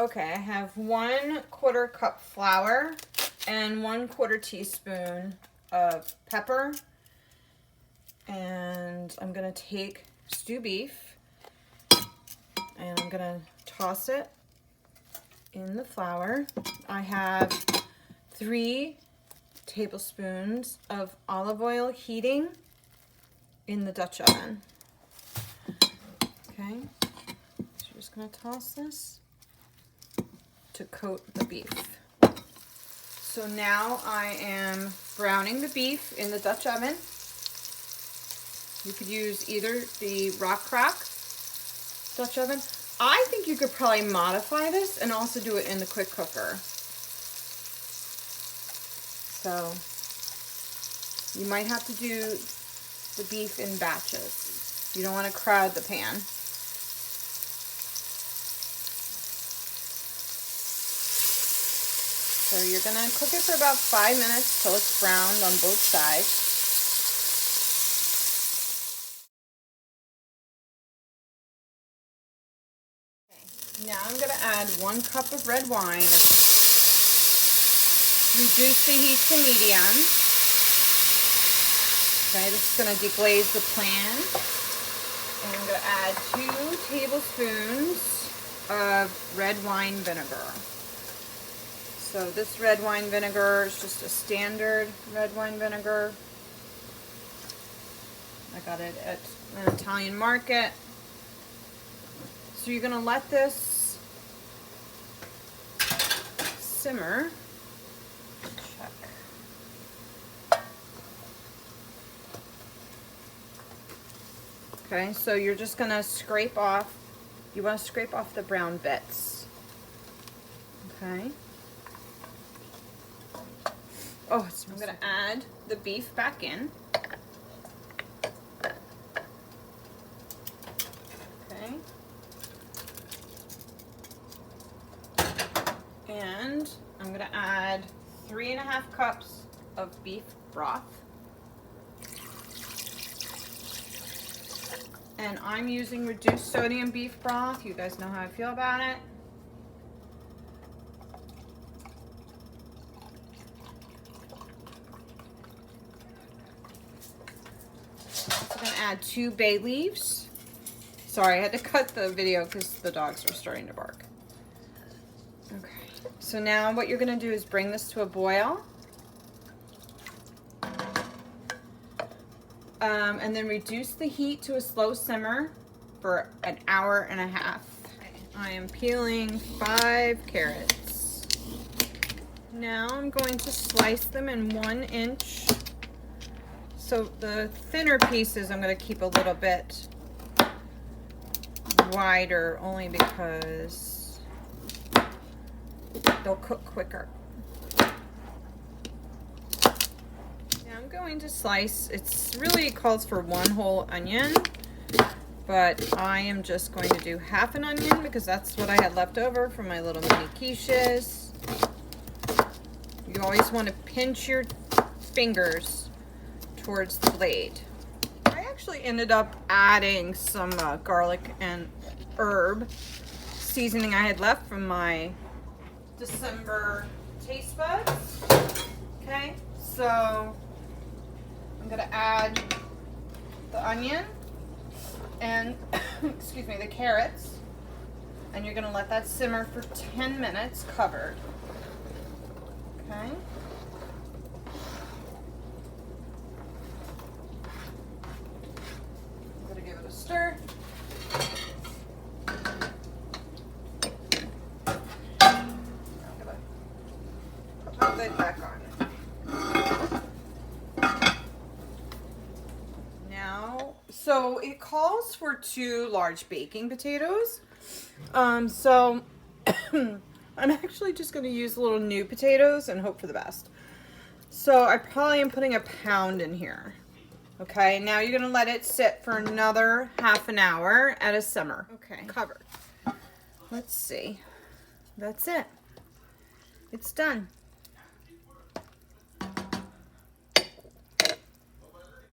Okay, I have 1/4 cup flour and 1/4 teaspoon of pepper. And I'm gonna take stew beef and I'm gonna toss it in the flour. I have 3 tablespoons of olive oil heating in the Dutch oven. Okay, so you're just gonna toss this to coat the beef. So now I am browning the beef in the Dutch oven. You could use either the Rock Crack Dutch oven. I think you could probably modify this and also do it in the quick cooker. So you might have to do the beef in batches. You don't want to crowd the pan. So you're gonna cook it for about 5 minutes till it's browned on both sides. Okay. Now I'm gonna add 1 cup of red wine. Reduce the heat to medium. Okay, this is gonna deglaze the pan. And I'm gonna add 2 tablespoons of red wine vinegar. So this red wine vinegar is just a standard red wine vinegar. I got it at an Italian market. So you're gonna let this simmer. Check. Okay, so you're just gonna scrape off, you wanna scrape off the brown bits. Okay. Oh, I'm gonna add the beef back in. Okay. And I'm gonna add 3½ cups of beef broth. And I'm using reduced sodium beef broth. You guys know how I feel about it. I'm gonna add 2 bay leaves. Sorry, I had to cut the video because the dogs were starting to bark. Okay, so now what you're gonna do is bring this to a boil. And then reduce the heat to a slow simmer for 1.5 hours. I am peeling 5 carrots. Now I'm going to slice them in 1 inch. So the thinner pieces I'm going to keep a little bit wider only because they'll cook quicker. I'm going to slice, it's really calls for 1 whole onion, but I am just going to do half an onion because that's what I had left over from my little mini quiches. You always want to pinch your fingers towards the blade. I actually ended up adding some garlic and herb seasoning I had left from my December taste buds. Okay, so I'm gonna add the onion and excuse me, the carrots, and you're gonna let that simmer for 10 minutes covered. Okay. I'm gonna give it a stir. I'm gonna put my lid back on. So it calls for 2 large baking potatoes. So I'm actually just going to use little new potatoes and hope for the best. So I probably am putting 1 pound in here. Okay, now you're going to let it sit for another ½ hour at a simmer. Okay, covered. Let's see. That's it. It's done.